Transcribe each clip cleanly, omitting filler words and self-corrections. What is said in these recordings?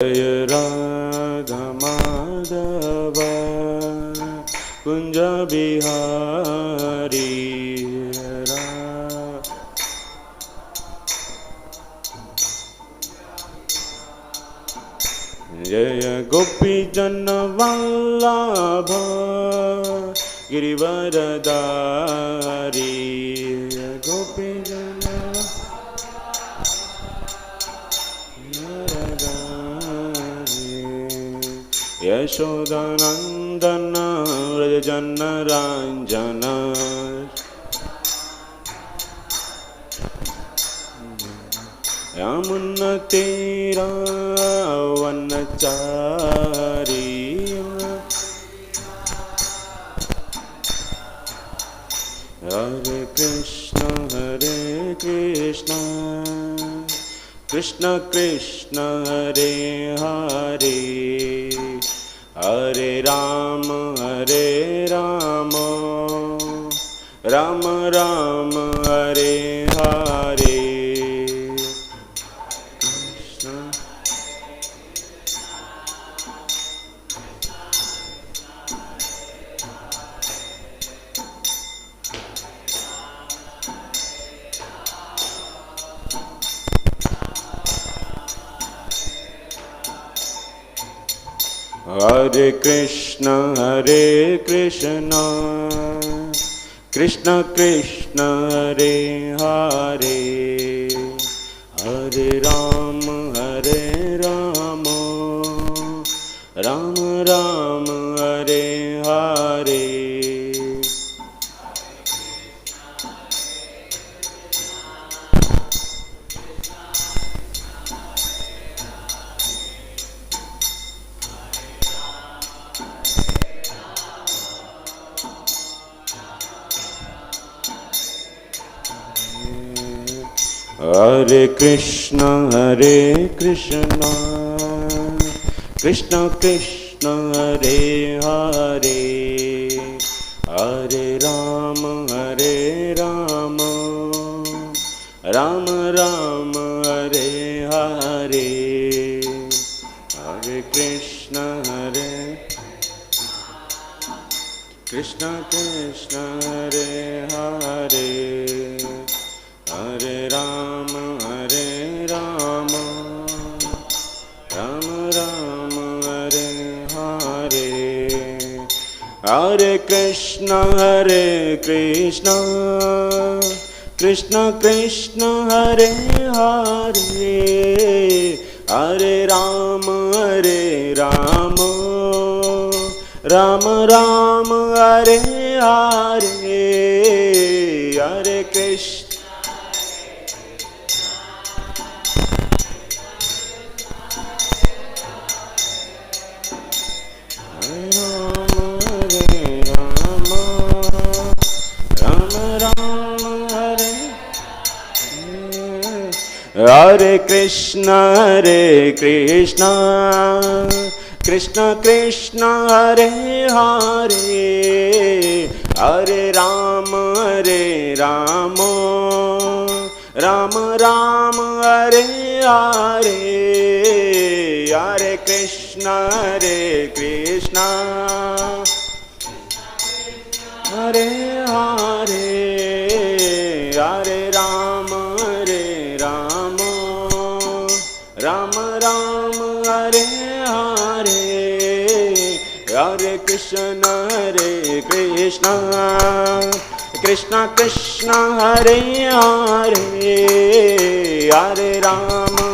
Jaya Radha Madhava Kunja Bihari Jaya Gopi Jana Vallabha Girivaradari Gopi Jana Yashodanandana Rajana Ranjana Yamuna Tira Vanachari Hare Krishna Krishna Krishna Hare Hare Hare Rama Rama Rama Hare Hare Krishna Hare Krishna Krishna Krishna Hare Hare Hare Rama Rama Rama Hare Hare Hare Krishna Krishna Krishna Hare Hare Hare Rama Rama Rama Hare Hare Hare Krishna Krishna Krishna Hare Hare Hare Rama Rama Rama Hare Hare Hare Krishna Krishna Krishna Hare Hare Hare Rama Rama Rama Hare Hare Hare Krishna Hare Krishna Krishna Krishna Hare Hare Hare Rama Rama Rama Hare Hare Hare Krishna Hare Hare Hare Rama Rama Rama Hare Hare Hare Krishna Krishna Krishna Hare Hare Hare Rama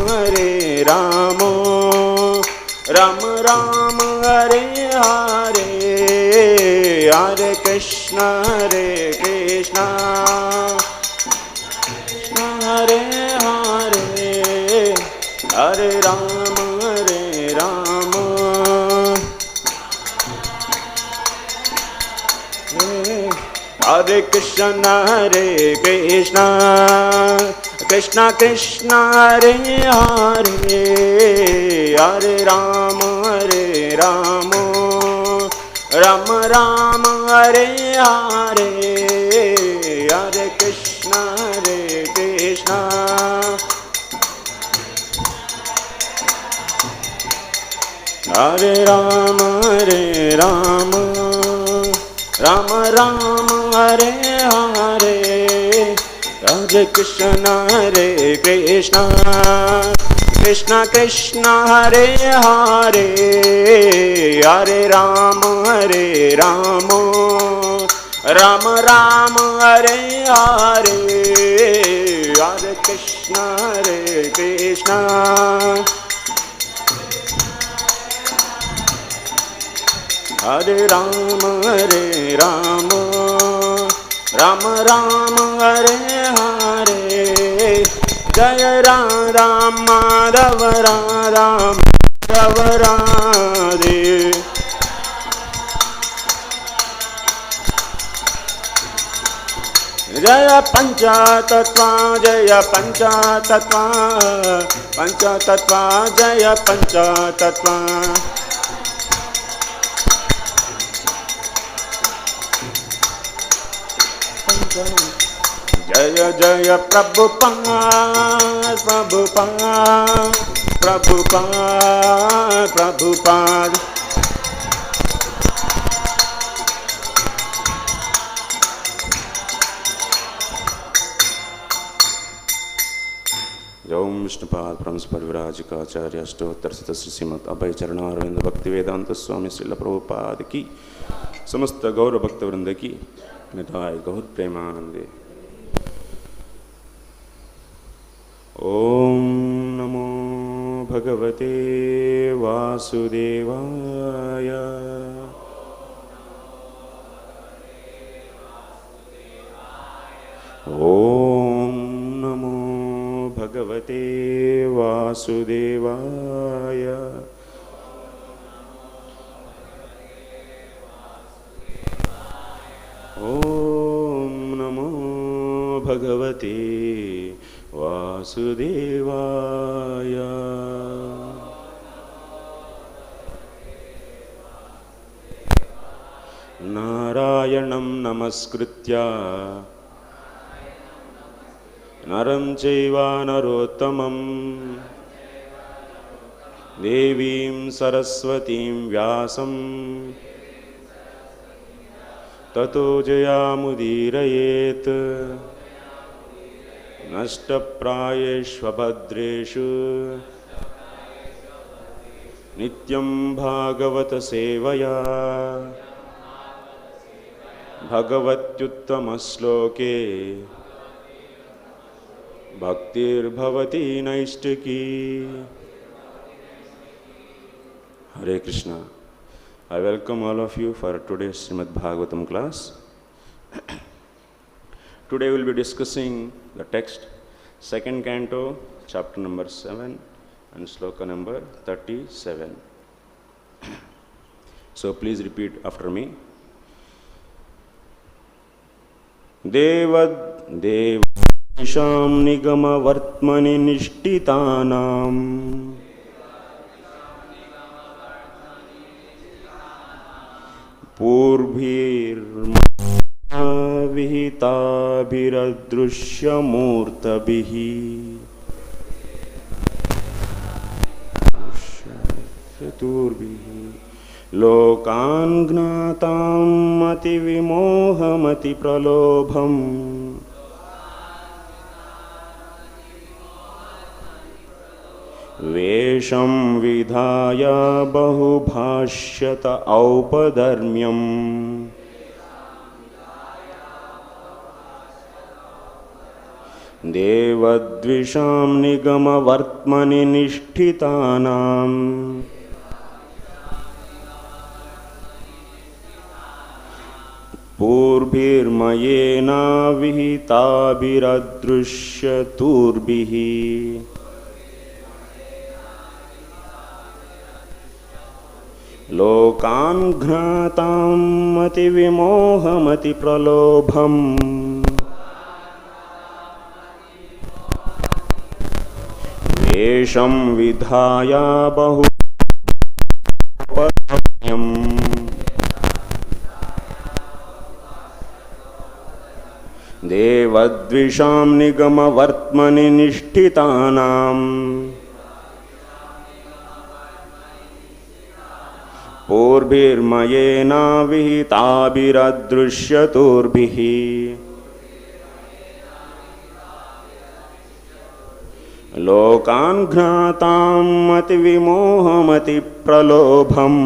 Rama Rama Hare Hare Hare Krishna Hare Hare Hare Rama Hare Krishna Krishna Krishna Hare Hare Hare Rama Rama Rama Hare Hare Hare Krishna Hare Rama, Rama Rama, Hare Hare, Hare Krishna, Krishna Krishna, Hare Hare, Hare Rama, Rama Rama, Hare Hare, Hare Krishna, Hare Rama, Rama Rama, Hare Hare, Jaya Radha Madhava Radha Madhava Radhe, Jaya Panchatattva, Jaya Panchatattva, Panchatattva, Jaya Panchatattva. Jaya Jaya Prabhupada, Prabhupada, Prabhupada, Prabhupada. Om Vishnupad Brahmasparivrajikacharya Stotra Sita Srimad Abhay Charanarvinda Bhaktivedanta Swami Srila Prabhupada ki Samasta Gaura Bhakta Vrinda ki Nithai Gaur Premanande. Om Namo Bhagavate Vasudevaya. Om Namo Bhagavate Vasudevaya. Om Namo Bhagavate Vasudevaya. Narayanam Namaskritya Naram Chaiva Narottamam Devim Saraswatim Vyasam Tato Jayamudirayet Nashtaprayeshvabhadreshu Nityam Bhagavata Sevaya Bhagavatyuttamasloke Bhaktir Bhavati Naishtaki. Hare Krishna. I welcome all of you for today's Srimad Bhagavatam class. Today we will be discussing the text, second canto, chapter number 7 and sloka number 37. So please repeat after me. Deva-dviṣāṁ nigama-vartmani niṣṭhitānāṁ pūrbhir vihitābhir adṛśya-tūrbhiḥ lokān ghnatāṁ mati-vimoham atipralobhaṁ veṣam vidhāya bahu bhāṣyata aupadharmyam deva-dviṣāṁ nigama-vartmani niṣṭhitānāṁ pūrbhir mayena vihitābhir adṛśya-tūrbhiḥ lokān ghnatāṁ mati-vimoham atipralobhaṁ veṣam vidhāya bahu aupadharmyam deva-dviṣāṁ nigama-vartmani niṣṭhitānāṁ pūrbhir mayena vihitābhir adṛśya-tūrbhiḥ lokān ghnatāṁ mati-vimoham atipralobhaṁ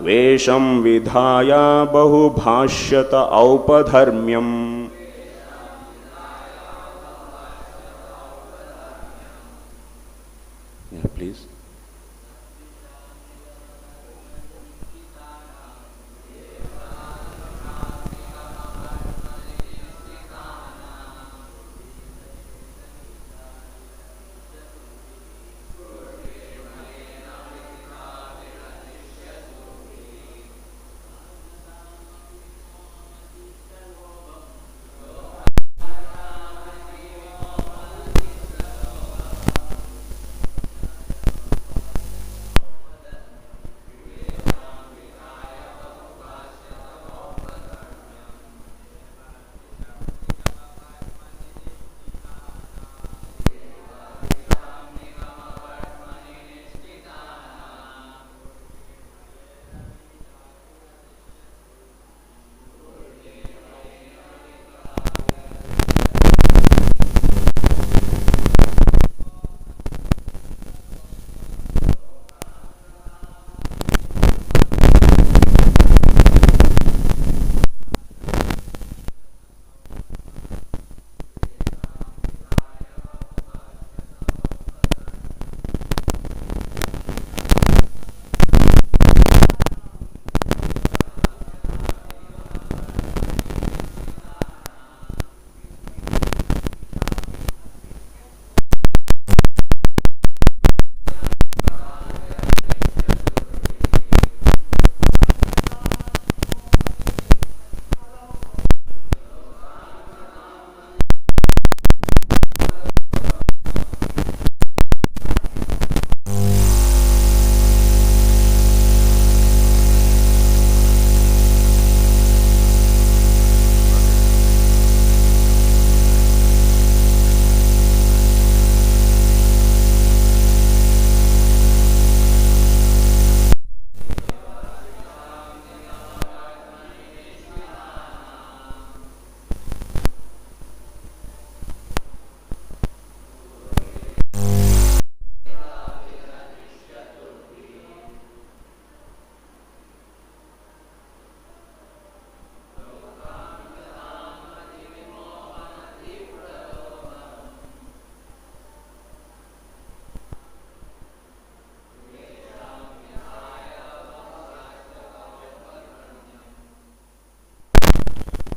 veṣam vidhāya bahu bhāṣyata aupadharmyam. Yeah, please.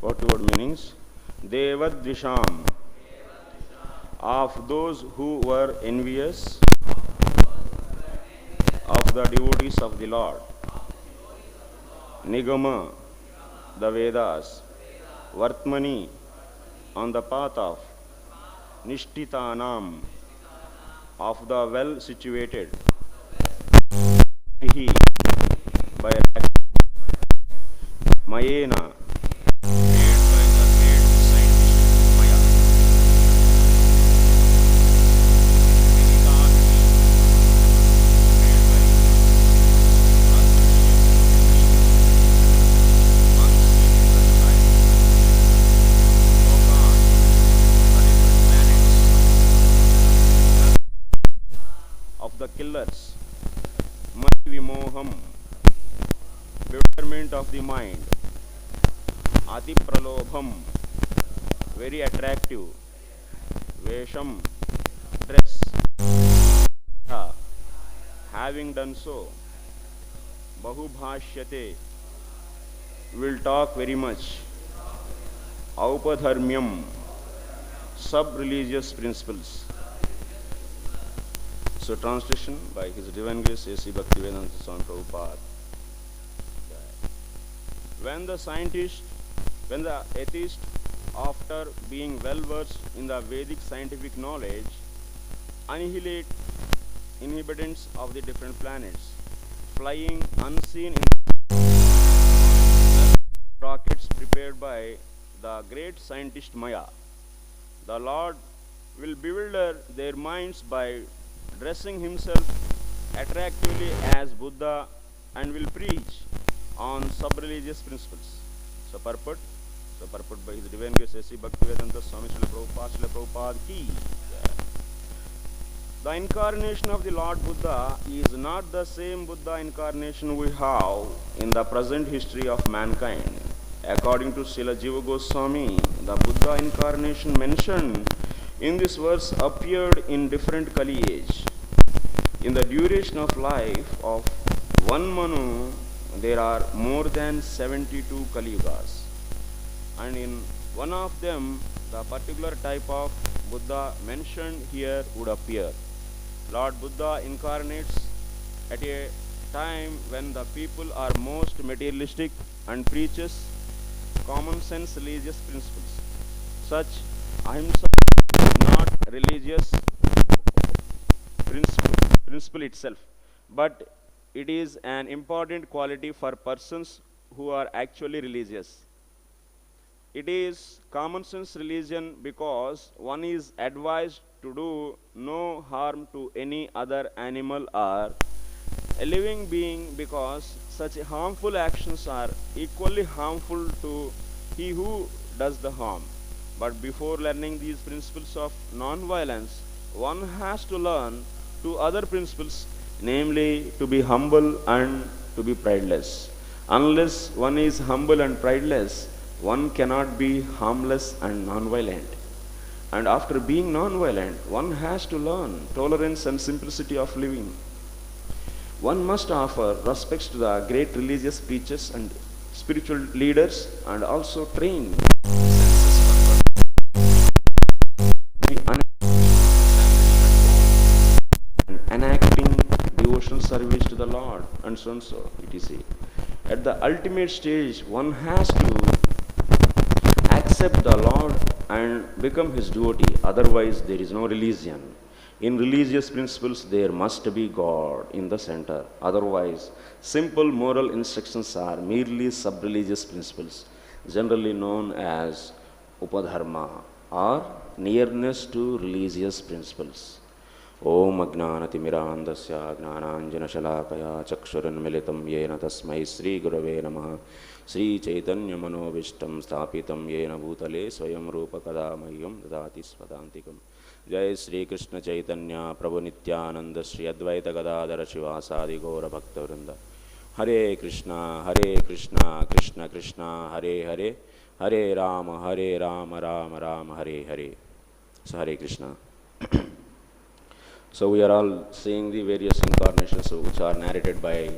What the word meanings? Deva-dviṣāṁ, of those who were envious of the devotees of the Lord. Nigama, the Vedas. Vartmani, on the path of niṣṭhitānāṁ, of the well situated. By mayena, killers, mati-vimoham, bewilderment of the mind, atipralobhaṁ, very attractive, veṣam, dress, having done so, bahu bhāṣyate, will talk very much, aupadharmyam, sub-religious principles. So translation by His Divine Grace A.C. Bhaktivedanta Swami Prabhupada. When the atheist, after being well versed in the Vedic scientific knowledge, annihilate inhabitants of the different planets, flying unseen in rockets prepared by the great scientist Maya, the Lord will bewilder their minds by dressing himself attractively as Buddha and will preach on sub-religious principles. So purport by His Divine Grace A.C. Bhaktivedanta Swami Srila Prabhupada ki. The incarnation of the Lord Buddha is not the same Buddha incarnation we have in the present history of mankind. According to Srila Jiva Goswami, the Buddha incarnation mentioned in this verse appeared in different Kali age. In the duration of life of one Manu, there are more than 72 Kali Yugas. And in one of them, the particular type of Buddha mentioned here would appear. Lord Buddha incarnates at a time when the people are most materialistic and preaches common sense religious principles. Such ahimsa is not religious principle itself, but it is an important quality for persons who are actually religious. It is common sense religion because one is advised to do no harm to any other animal or a living being, because such harmful actions are equally harmful to he who does the harm. But before learning these principles of non-violence, one has to learn two other principles, namely to be humble and to be prideless. Unless one is humble and prideless, one cannot be harmless and non-violent. And after being non-violent, one has to learn tolerance and simplicity of living. One must offer respects to the great religious preachers and spiritual leaders, and also train and enacting devotional service to the Lord, and so and so, etc. At the ultimate stage, one has to accept the Lord and become His devotee. Otherwise, there is no religion. In religious principles, there must be God in the center. Otherwise, simple moral instructions are merely sub-religious principles, generally known as aupadharmyam, or nearness to religious principles. Om ajnānatimirāndasya gnānāñjana-śalākaya chakṣuranmilitam yena tasmai Sri Gurave Namaha Sri Chaitanya Manovistam Sthapitam Yena Bhutale Swayam Rupa Kadamayyam Dadati Svadantikam. Jai Sri Krishna Chaitanya Prabhu Nityananda Sri Advaita Gadadhara Shivasadi Gaura Bhakta Vrinda. Hare Krishna Krishna Krishna Hare Hare Hare Rama Rama Rama Hare Hare. So Hare Krishna. So we are all seeing the various incarnations which are narrated by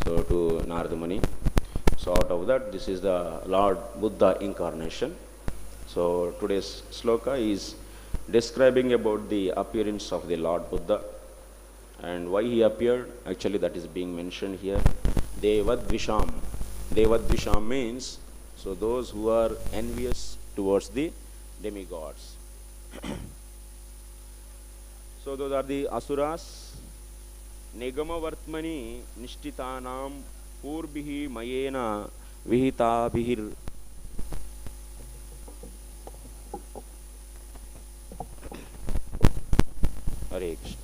to Narada Muni. So out of that, this is the Lord Buddha incarnation. So today's sloka is describing about the appearance of the Lord Buddha and why he appeared. Actually, that is being mentioned here. Deva-dviṣāṁ. Deva-dviṣāṁ means so those who are envious towards the demigods. So those are the asuras. Nigama-vartmani niṣṭhitānāṁ pūrbhir mayena vihitābhir. Hare Krishna.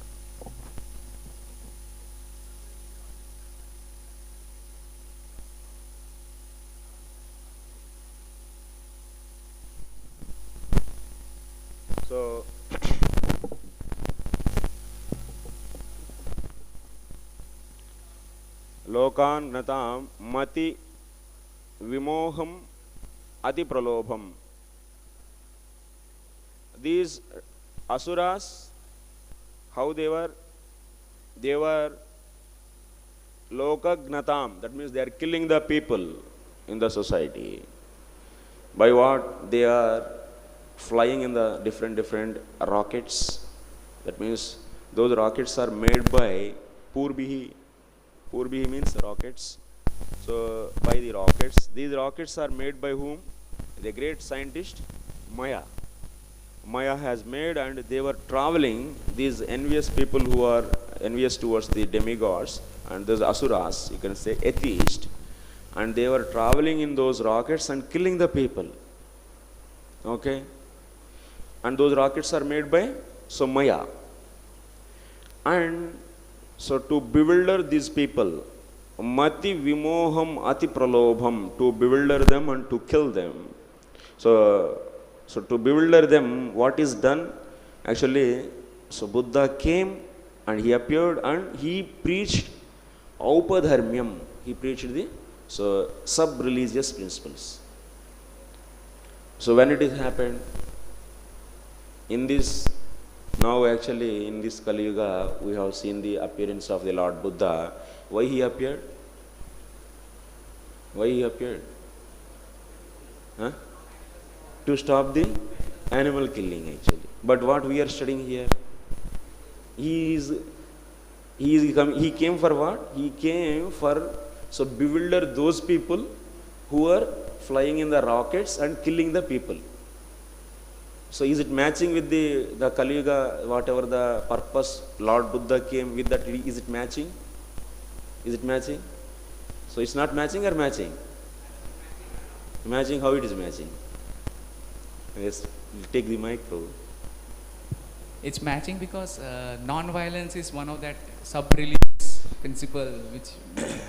So lokān ghnatāṁ mati-vimoham atipralobhaṁ. These asuras, how they were ghnatāṁ, that means they are killing the people in the society. By what? They are flying in the different rockets. That means those rockets are made by pūrbhir. Pūrbhir means rockets. So by the rockets, these rockets are made by whom? The great scientist Maya. Maya has made, and they were traveling, these envious people who are envious towards the demigods and those asuras, you can say atheists, and they were traveling in those rockets and killing the people. Okay? And those rockets are made by Maya. And so to bewilder these people, mati-vimoham, atipralobhaṁ, to bewilder them and to kill them. So to bewilder them, what is done? Actually, so Buddha came and he appeared and he preached aupadharmyam. He preached the sub-religious principles. So when it is happened, in this, now actually in this Kali Yuga, we have seen the appearance of the Lord Buddha. Why he appeared? Why he appeared? Huh? To stop the animal killing actually. But what we are studying here, he came for what? He came for bewilder those people who are flying in the rockets and killing the people. So is it matching with the Kali Yuga, whatever the purpose Lord Buddha came with, that is it matching? Is it matching? So it's not matching or matching? Matching, how it is matching? Yes, take the mic, Prabhu. It's matching because non-violence is one of that sub-religious principle which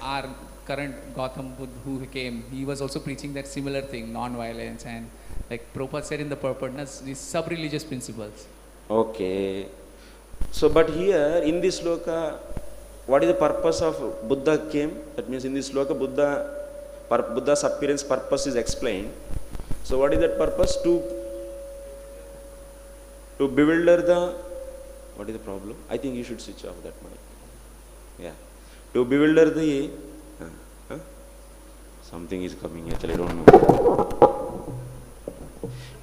our current Gautam Buddha who came, he was also preaching that similar thing, non-violence, and like Prabhupada said in the purpose, these sub-religious principles. Okay. So but here in this sloka, what is the purpose of Buddha came? That means in this sloka Buddha's appearance purpose is explained. So what is that purpose? To bewilder the, what is the problem? I think you should switch off that mic. Yeah. To bewilder the, something is coming actually, I don't know.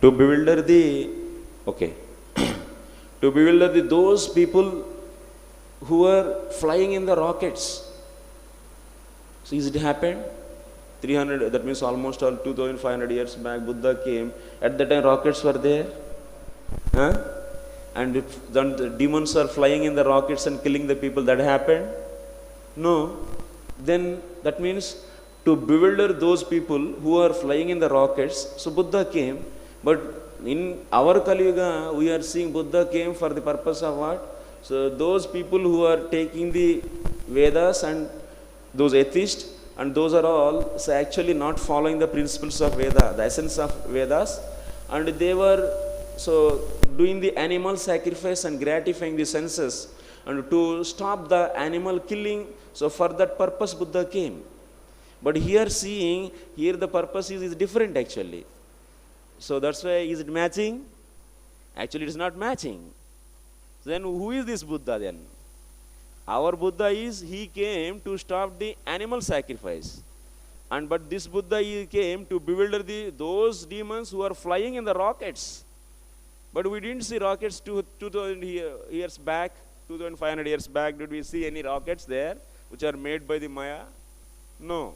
To bewilder the, okay. To bewilder those people who are flying in the rockets. So is it happened? 300, that means almost all 2500 years back Buddha came. At that time rockets were there. Huh? And if then the demons are flying in the rockets and killing the people, that happened? No. Then that means to bewilder those people who are flying in the rockets, so Buddha came. But in our Kali Yuga, we are seeing Buddha came for the purpose of what? So those people who are taking the Vedas and those atheists, and those are all actually not following the principles of Veda, the essence of Vedas, and they were doing the animal sacrifice and gratifying the senses, and to stop the animal killing. So for that purpose Buddha came. But here the purpose is different actually. So that's why, is it matching? Actually it is not matching. Then who is this Buddha then? Our Buddha he came to stop the animal sacrifice. But this Buddha he came to bewilder those demons who are flying in the rockets. But we didn't see rockets 2000 years back, 2500 years back. Did we see any rockets there which are made by the Maya? No.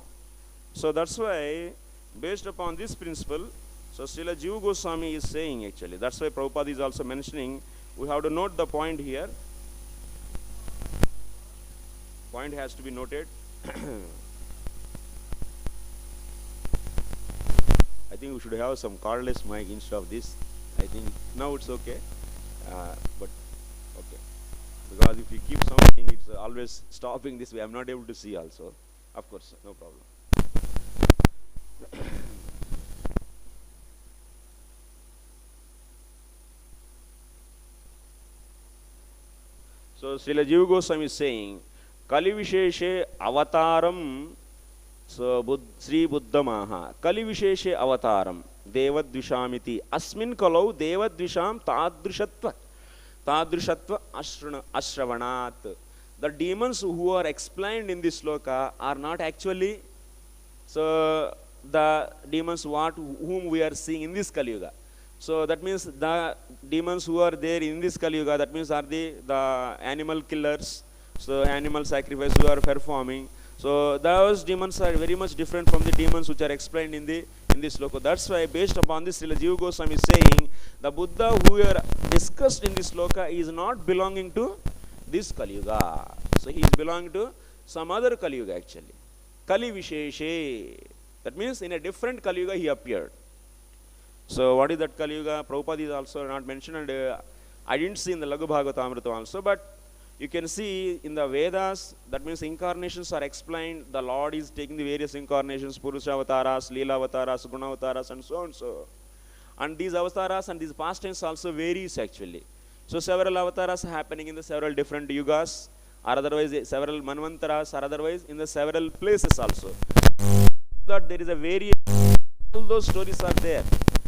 So that's why, based upon this principle, so Srila Jiva Goswami is saying actually, that's why Prabhupada is also mentioning, we have to note the point here. Point has to be noted. I think we should have some cordless mic instead of this. I think now it's okay. But okay. Because if you keep something, it's always stopping this way. I'm not able to see also. Of course, no problem. So Srila Jiva Goswami is saying, Kali Visheshe Avataram, so Sri Buddha Maha, Kali Visheshe Avataram, deva-dviṣāṁ asmin kalau deva-dviṣāṁ tādriṣatva ashravanāt. The demons who are explained in this sloka are not actually the demons whom we are seeing in this Kali Yuga. So that means the demons who are there in this Kali Yuga, that means are the animal killers, so animal sacrifice who are performing. So those demons are very much different from the demons which are explained in this sloka. That's why, based upon this, Srila Jiva Goswami is saying the Buddha who are discussed in this sloka is not belonging to this Kali Yuga. So he is belonging to some other Kali Yuga actually. Kali Visheshe. That means in a different Kali Yuga he appeared. So what is that Kali Yuga? Prabhupada is also not mentioned, and I didn't see in the Laghu Bhagavatam also, but you can see in the Vedas, that means incarnations are explained. The Lord is taking the various incarnations, Purusha avataras, Leela avataras, Guna avataras, and so on. And these avataras and these pastimes also varies actually. So several avatars happening in the several different yugas, or otherwise several manvantaras, or otherwise in the several places also. That there is a variation, all those stories are there.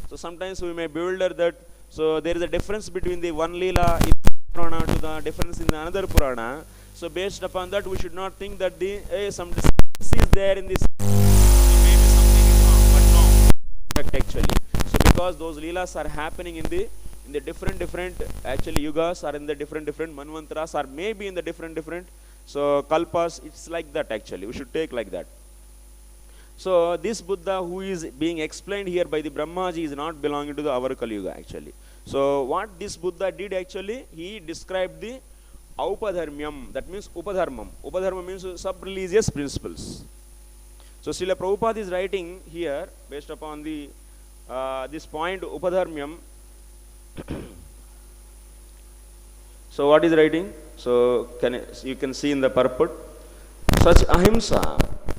So sometimes we may bewilder that. So there is a difference between the one Leela in Purana to the difference in the another Purana. So based upon that, we should not think that some discrepancy is there in this. Maybe something is wrong, but no. Actually, so because those Leelas are happening in the different actually yugas, or in the different manvantaras, or maybe in the different so kalpas, it's like that actually. We should take like that. So this Buddha who is being explained here by the Brahmaji is not belonging to the our Kali Yuga actually. So what this Buddha did actually, he described the aupadharmyam, that means upadharmam. Upadharmam means sub-religious principles. So Srila Prabhupada is writing here based upon the this point upadharmyam. So what is writing? So you can see in the purport, such ahimsa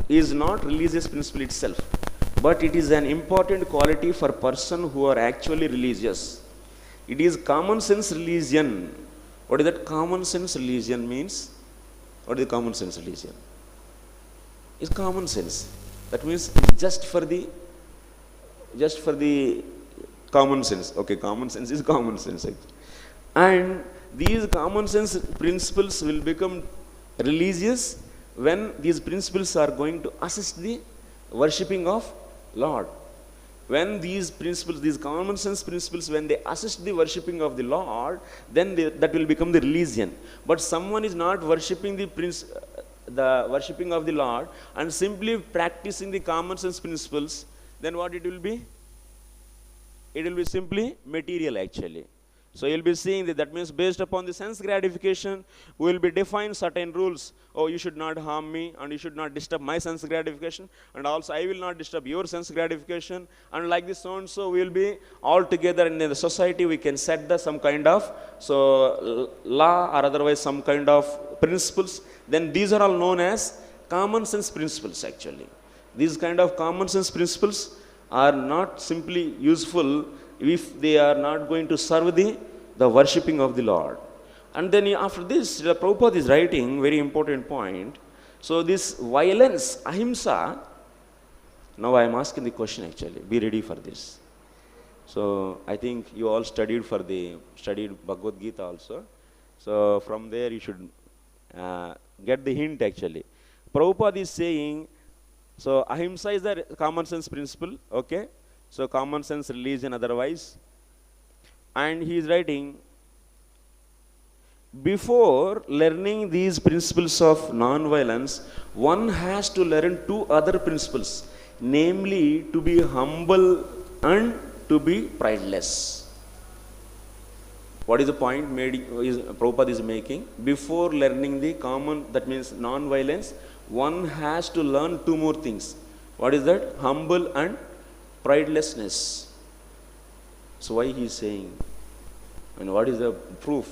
is not religious principle itself, but it is an important quality for person who are actually religious. It is common sense religion. What is that common sense religion means? What is common sense religion? It's common sense. That means just for the common sense. Okay, common sense is common sense actually. And these common sense principles will become religious when these principles are going to assist the worshipping of Lord. When these principles, these common sense principles, when they assist the worshipping of the Lord, then that will become the religion. But someone is not worshipping the worshipping of the Lord and simply practicing the common sense principles, then what it will be? It will be simply material actually. So you'll be seeing that means based upon the sense gratification, we will be defined certain rules. Oh, you should not harm me, and you should not disturb my sense gratification, and also I will not disturb your sense gratification, and like this so and so we will be all together in the society. We can set some kind of law or otherwise some kind of principles. Then these are all known as common sense principles actually. These kind of common sense principles are not simply useful if they are not going to serve the worshipping of the Lord. And then after this, the Prabhupada is writing very important point. So this violence, ahimsa, now I am asking the question actually, be ready for this. So I think you all studied Bhagavad Gita also. So from there you should get the hint actually. Prabhupada is saying, so ahimsa is the common sense principle, okay? So common sense religion otherwise. And he is writing, before learning these principles of non-violence, one has to learn two other principles, namely to be humble and to be prideless. What is the point Prabhupada is making? Before learning the common, that means non-violence, one has to learn two more things. What is that? Humble and pridelessness. So why he is saying? And what is the proof?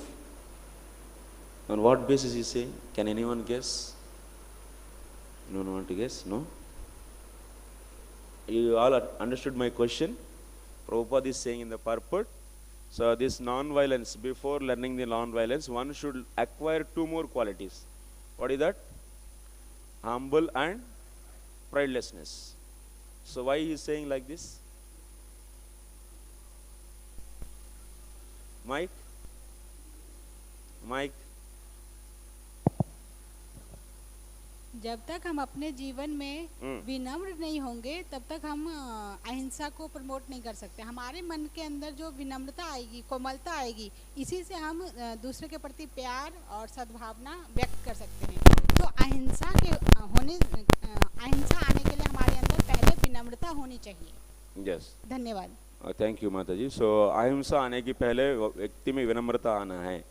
On what basis he is saying? Can anyone guess? No one want to guess? No? You all understood my question? Prabhupada is saying in the purport, so this non-violence, before learning the non-violence, one should acquire two more qualities. What is that? Humble and pridelessness. So why he is saying like this? Mike? जब तक हम अपने जीवन में विनम्र नहीं होंगे तब तक हम अहिंसा को प्रमोट नहीं कर सकते. हमारे मन के अंदर जो विनम्रता आएगी, कोमलता आएगी, इसी से हम दूसरे के प्रति प्यार और सद्भावना व्यक्त कर सकते हैं. तो अहिंसा आने के लिए हमारे अंदर पहले विनम्रता होनी चाहिए. Yes. धन्यवाद. Thank you, Mataji. So ahimsa आने के पहले व्यक्ति में विनम्रता आना है.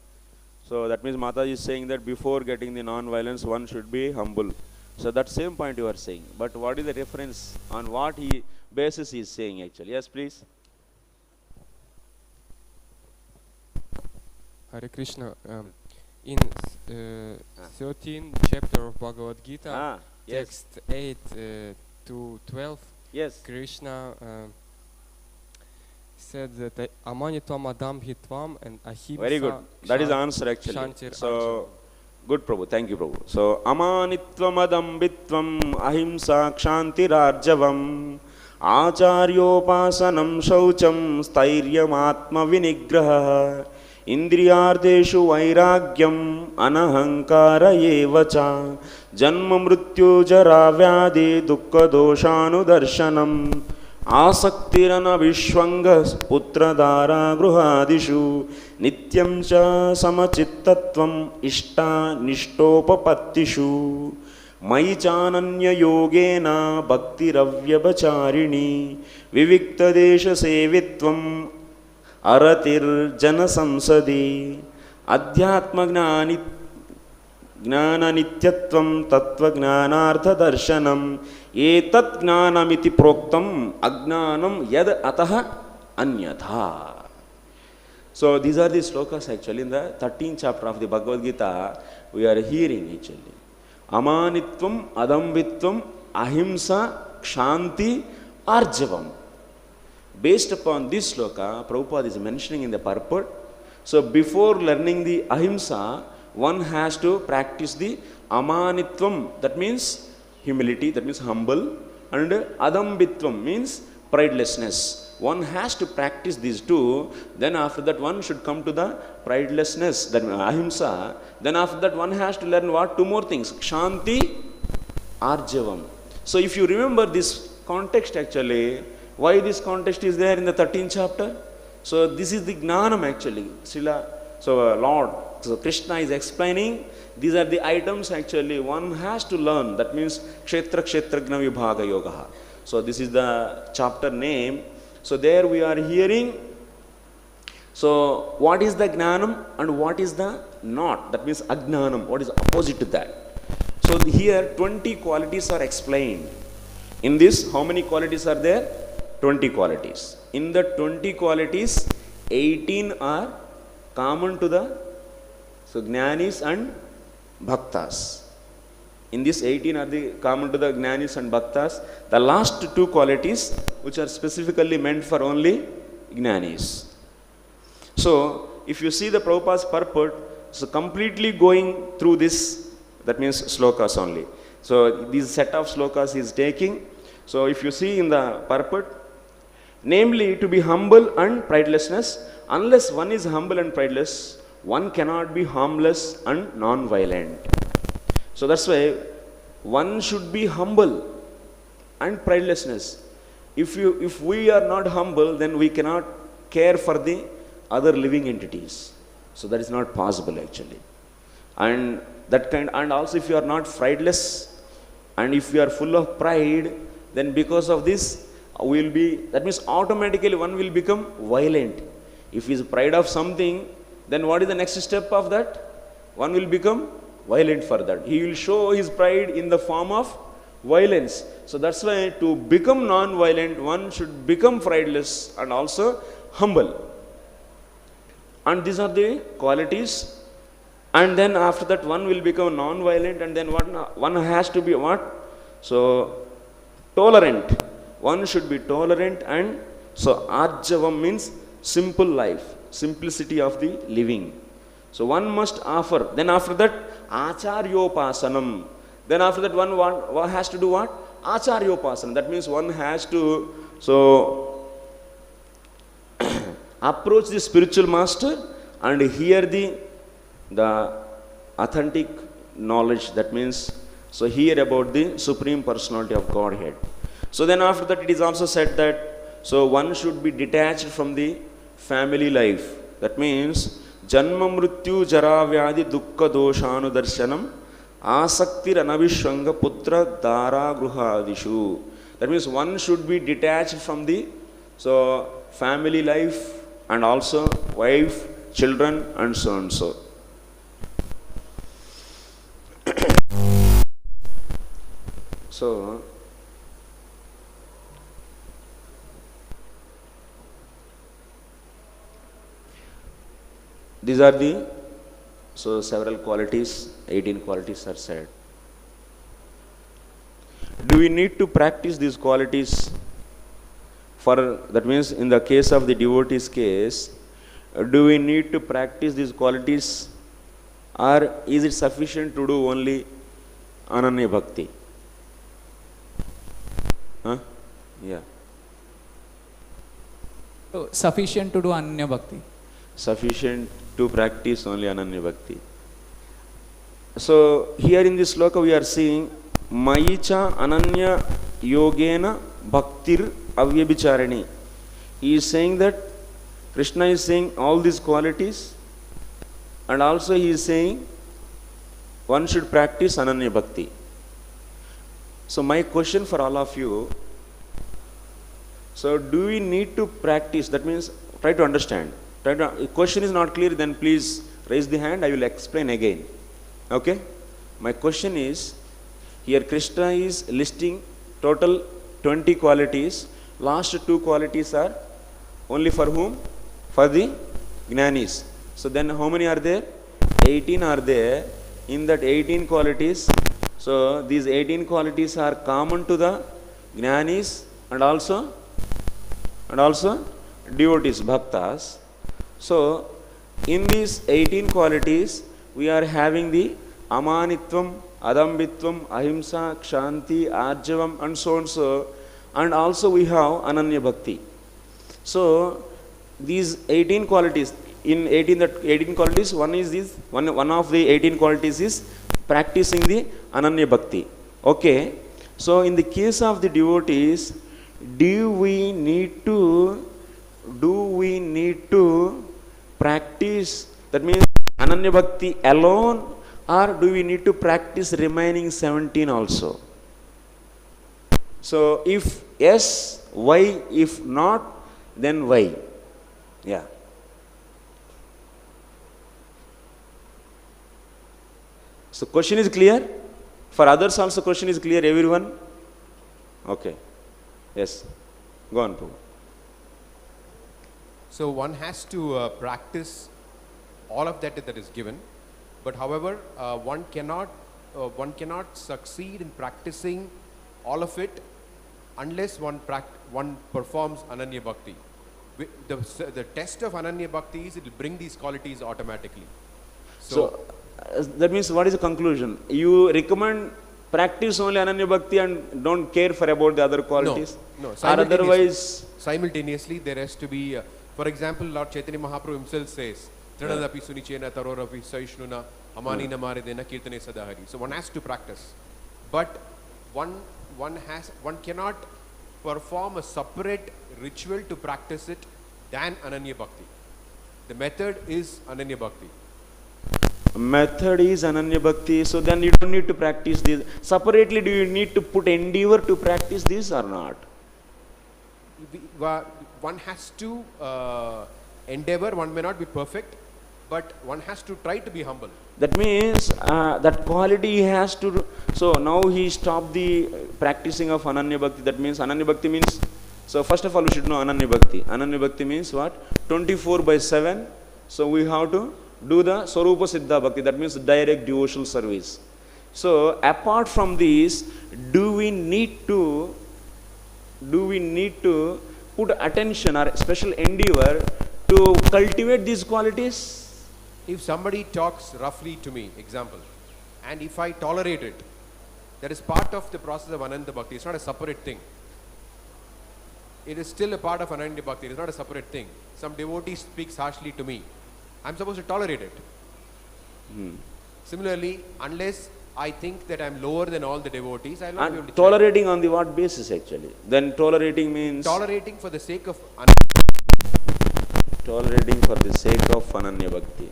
So that means Mataji is saying that before getting the non-violence, one should be humble. So that same point you are saying. But what is the reference on what basis he is saying actually? Yes, please. Hare Krishna. In 13th chapter of Bhagavad Gita, Yes. text 8 to 12, Yes. Krishna said that amanitvam adambhitvam and ahimsa. Very good. That is the answer actually. Shantir So, good Prabhu. Thank you Prabhu. So, amanitvam adambhitvam ahimsa kshantirarjavam acharyopasanam shaucham stairyam atma vinigraha indriyardeshu vairagyam anahankara evacha janma mrityu jara vyadi dukkha doshanu darshanam आसक्तिरन विश्वंग पुत्रधारा गृहादिषु नित्यं च समचित्तत्वं इष्टा निष्टोपपत्तिषु मयि चानन्य योगेन भक्तिरव्यभिचारिणी विविक्तदेश सेवित्वं अरतिर्जन संसदि अध्यात्मज्ञानि ज्ञाननित्यत्वं तत्त्वज्ञानार्थदर्शनम् एतत् ज्ञानमिति प्रोक्तम् अज्ञानं यद अतः अन्यथा. So these are the slokas actually in the 13th chapter of the Bhagavad Gita we are hearing actually. Amanitvam, adambhitvam, ahimsa, kshanti, arjavam. Based upon this sloka, Prabhupada is mentioning in the purport. So before learning the ahimsa, one has to practice the amanitvam, that means humility, that means humble, and adambhitvam means pridelessness. One has to practice these two, then after that one should come to the pridelessness, that means ahimsa. Then after that one has to learn what? Two more things, kshanti, arjavam. So if you remember this context actually, why this context is there in the 13th chapter? So this is the gnanam actually. So Lord, so Krishna is explaining, these are the items actually one has to learn. That means kshetra kshetragna vibhaga yoga. So this is the chapter name. So there we are hearing, so what is the gnanam and what is the not? That means agnanam, what is opposite to that? So here 20 qualities are explained. In this, how many qualities are there? 20 qualities. In the 20 qualities, 18 are common to the jnanis and bhaktas. In this 18 are the common to the jnanis and bhaktas. The last two qualities which are specifically meant for only jnanis. So if you see the Prabhupada's purport, so completely going through this, that means slokas only. So this set of slokas he is taking. So if you see in the purport, namely to be humble and pridelessness, unless one is humble and prideless, one cannot be harmless and non-violent. So that's why one should be humble and pridelessness. If we are not humble, then we cannot care for the other living entities. So that is not possible actually. And that kind, and also if you are not prideless and if you are full of pride, then because of this will be, that means automatically one will become violent. If he is pride of something, then what is the next step of that? One will become violent for that. He will show his pride in the form of violence. So that's why to become non-violent, one should become prideless and also humble. And these are the qualities. And then after that one will become non-violent, and then one has to be what? So tolerant. One should be tolerant, and so arjavam means simple life, simplicity of the living. So one must offer. Then after that, acharyopasanam. Then after that one has to do what? Acharyopasanam. That means one has to approach the spiritual master and hear the authentic knowledge. That means so hear about the Supreme Personality of Godhead. So then after that it is also said that so one should be detached from the family life. That means janma mrityu jara vyadi dukkha doshanu darshanam asaktir anavishwanga putra dara gruhadishu. That means one should be detached from the family life and also wife, children and so and so. So these are the So several qualities, 18 qualities are said. Do we need to practice these qualities for, that means in the case of the devotee's case, do we need to practice these qualities, or is it sufficient to do only ananya bhakti? Huh? Yeah. So, sufficient to do Ananya Bhakti. Sufficient to practice only Ananya Bhakti. So, here in this sloka we are seeing Mayicha Ananya Yogena Bhaktir Avyabhicharani. He is saying that Krishna is saying all these qualities, and also he is saying one should practice Ananya Bhakti. So, my question for all of you, so do we need to practice? That means try to understand. If question is not clear, then please raise the hand. I will explain again. Okay? My question is, here Krishna is listing total 20 qualities. Last 2 qualities are only for whom? For the Jnanis. So then how many are there? 18 are there. In that 18 qualities, so these 18 qualities are common to the Jnanis and also devotees, bhaktas. So in these 18 qualities, we are having the amanitvam, adambitvam, ahimsa, kshanti, arjavam, and so and so. And also we have ananya bhakti. So these 18 qualities, in 18 qualities, one of the 18 qualities is practicing the ananya bhakti. Okay. So in the case of the devotees, do we need to practice, that means ananya bhakti alone, or do we need to practice remaining 17 also? So if yes, why? If not, then why? Yeah. So question is clear? For others also question is clear, everyone? Okay. Yes. Go on, Prabhu. So one has to practice all of that is given, but however, one cannot succeed in practicing all of it unless one performs Ananya Bhakti. The test of Ananya Bhakti is it will bring these qualities automatically. So that means what is the conclusion? You recommend practice only Ananya Bhakti and don't care for about the other qualities? No. Or otherwise? Simultaneously there has to be, for example, Lord Chaitanya Mahaprabhu himself says, Trinadapi sunichena tarorapi saishnuna amani namaridena kirtane sadahari. So one has to practice. But one cannot perform a separate ritual to practice it than Ananya Bhakti. The method is Ananya Bhakti. Method is Ananya Bhakti, so then you don't need to practice this. Separately, do you need to put endeavor to practice this or not? One has to endeavor, one may not be perfect, but one has to try to be humble. That means that quality he has to, so now he stopped the practicing of Ananya Bhakti. That means Ananya Bhakti means, so first of all we should know Ananya Bhakti. Ananya Bhakti means what? 24/7. So we have to do the Swarupa Siddha Bhakti, that means direct devotional service. So apart from this, do we need to put attention or special endeavor to cultivate these qualities? If somebody talks roughly to me, example, and if I tolerate it, that is part of the process of Ananda Bhakti. It's not a separate thing. It is still a part of Ananda Bhakti. It is not a separate thing. Some devotee speaks harshly to me. I'm supposed to tolerate it. Similarly, unless I think that I'm lower than all the devotees, I'll not be able to tolerating on the what basis actually? Then tolerating means? Tolerating for the sake of Tolerating for the sake of Ananya Bhakti.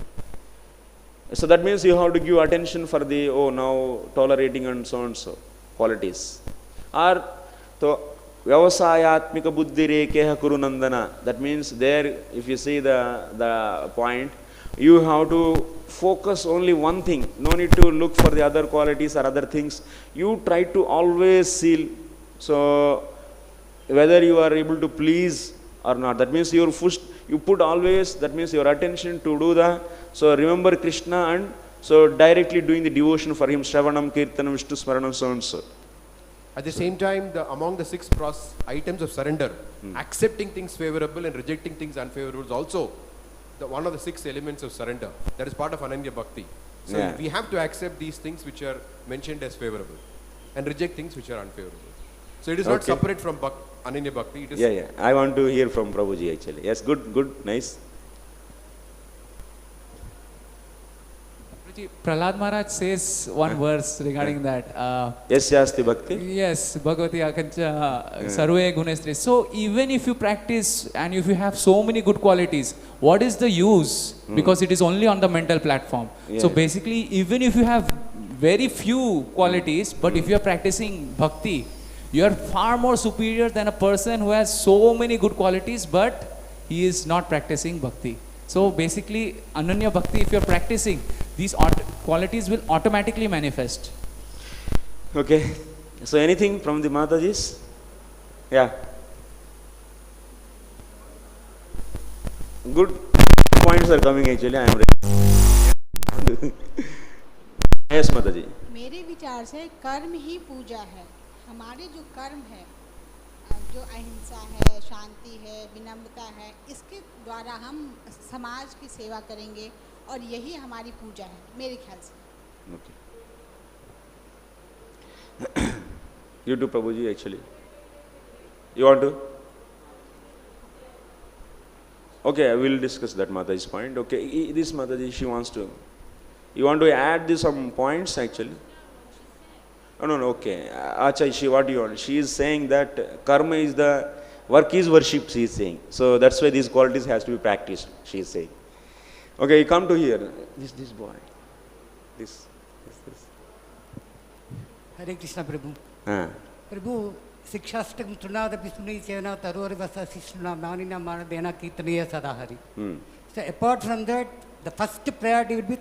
So that means you have to give attention for the, now tolerating and so qualities. Or, so, Vyavasayatmika buddhi rekeha kuru nandana. That means there, if you see the point, you have to focus only one thing. No need to look for the other qualities or other things. You try to always seal. So whether you are able to please or not. That means you put always, that means your attention to do the so remember Krishna and so directly doing the devotion for him, Shravanam, Kirtanam, Vishnu Smaranam, so and so. At the same time, among the 6 items of surrender, accepting things favorable and rejecting things unfavorable is also one of the 6 elements of surrender. That is part of Ananya Bhakti. So we have to accept these things which are mentioned as favorable and reject things which are unfavorable. So it is not separate from Ananya Bhakti. It is I want to hear from Prabhuji actually. Yes, good, nice. Prahlad Maharaj says one verse regarding that. Yes, Yasti Bhakti. Yes, Bhagavati Akancha Sarve Gunestri. So even if you practice and if you have so many good qualities, what is the use? Because it is only on the mental platform. So basically, even if you have very few qualities, but if you are practicing bhakti, you are far more superior than a person who has so many good qualities, but he is not practicing bhakti. So basically, Ananya Bhakti, if you are practicing, these qualities will automatically manifest. Okay. So anything from the Matajis? Yeah. Good points are coming actually. I am ready. Yes, Mataji. मेरे विचार से कर्म ही पूजा है. हमारे जो कर्म है, जो अहिंसा है, शांति है, विनम्रता है, इसके द्वारा हम समाज की सेवा करेंगे और यही हमारी पूजा है मेरे ख्याल से. Okay. You too, Prabhuji, actually. You want to? Okay, I will discuss that Mataji's point. Okay, this Mataji, she wants to. You want to add some points actually? No, okay. Acha, what do you want? She is saying that karma is the work is worship, she is saying. So that's why these qualities has to be practiced, she is saying. Okay, you come to here. This boy. This. Hare Krishna Prabhu. Ah. Prabhu, Sikshastakam Trunadapi Suni Chena Tarorivasa Sishnuna Manina Maradena Kirtanaya Sadahari. So apart from that, the first priority will be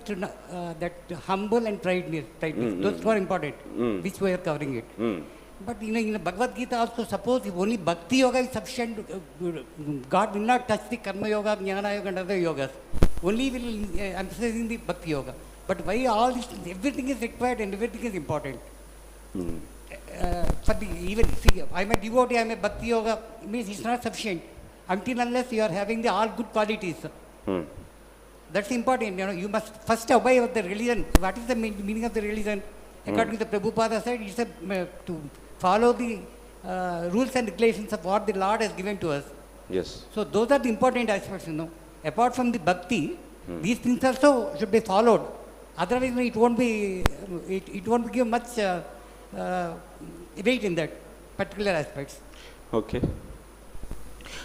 that humble and pride. Those two are important, which we are covering it. But in the Bhagavad Gita also, suppose if only Bhakti Yoga is sufficient, God will not touch the Karma Yoga, Jnana Yoga and other yogas. Only will emphasizing the Bhakti Yoga. But why all this, everything is required and everything is important. For the, even, see, I am a devotee, I am a Bhakti Yoga, means it's not sufficient. Until unless you are having the all good qualities. That's important. You must first obey the religion. What is the meaning of the religion? According to the Prabhupada said, it's to follow the rules and regulations of what the Lord has given to us. Yes. So those are the important aspects, Apart from the bhakti, these things also should be followed. Otherwise, it won't be give much weight in that particular aspects. Okay.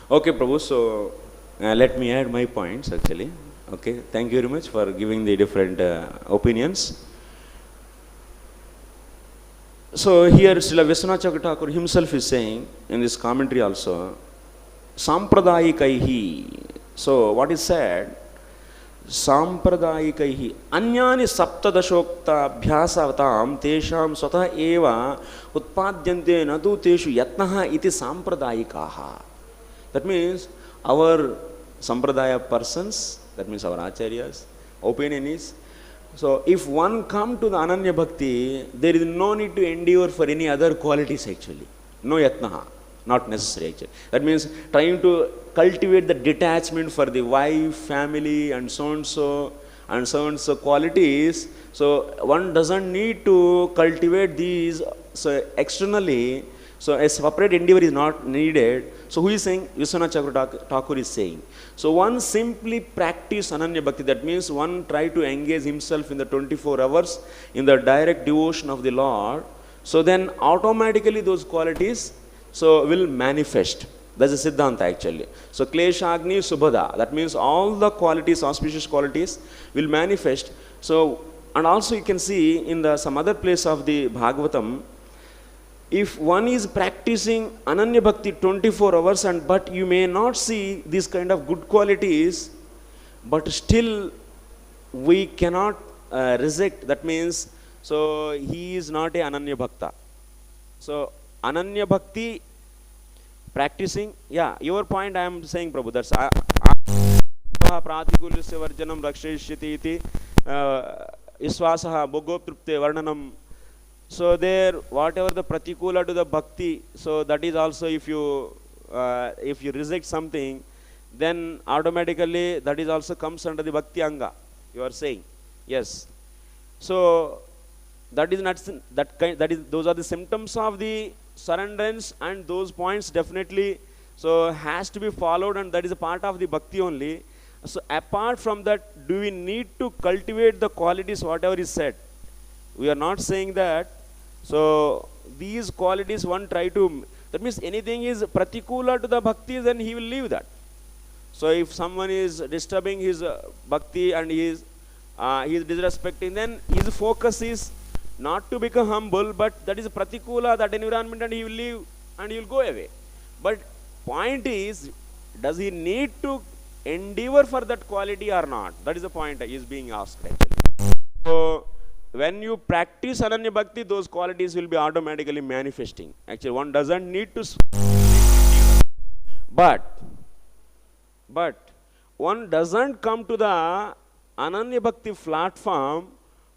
Okay, Prabhu. So let me add my points actually. Okay, thank you very much for giving the different opinions. So here Srila Vishwanath Thakur himself is saying in this commentary also, Sampradayikaihi. So what is said, Sampradayikaihi Anyani Saptadashokta Bhyasavatam Tesham Swatah Eva Utpadyante Nadu Teshu Yatnaha Iti Sampradayikaha. That means our Sampradaya persons, that means our acharyas, opinion is, so if one come to the Ananya Bhakti, there is no need to endure for any other qualities actually. No yatnaha, not necessary actually. That means trying to cultivate the detachment for the wife, family and so and so qualities. So one doesn't need to cultivate these externally. So a separate endeavor is not needed. So who is saying? Vishwanath Thakur is saying. So one simply practice Ananya Bhakti. That means one try to engage himself in the 24 hours in the direct devotion of the Lord. So then automatically those qualities will manifest. That's a Siddhanta actually. So Klesha Agni Subhada. That means all the qualities, auspicious qualities will manifest. So and also you can see in some other place of the Bhagavatam, if one is practicing Ananya Bhakti 24 hours but you may not see these kind of good qualities, but still we cannot reject. That means, so he is not a Ananya Bhakta. So Ananya Bhakti practicing, yeah, your point I am saying, Prabhu, that's Sarvah pratikulyasya varjanam rakshayishyati iti isvasaha bhogoptrupte varnanam. So there, whatever the pratikula to the bhakti, so that is also if you reject something, then automatically that is also comes under the bhakti anga. You are saying, yes. So that is not those are the symptoms of the surrenderance, and those points definitely so has to be followed, and that is a part of the bhakti only. So apart from that, do we need to cultivate the qualities whatever is said? We are not saying that. So these qualities one try to, that means anything is pratikula to the bhakti, then he will leave that. So if someone is disturbing his bhakti and he is disrespecting, then his focus is not to become humble, but that is pratikula, that environment, and he will leave and he will go away. But point is, does he need to endeavor for that quality or not? That is the point is being asked actually. So when you practice Ananya Bhakti, those qualities will be automatically manifesting. Actually, one doesn't need to. But one doesn't come to the Ananya Bhakti platform,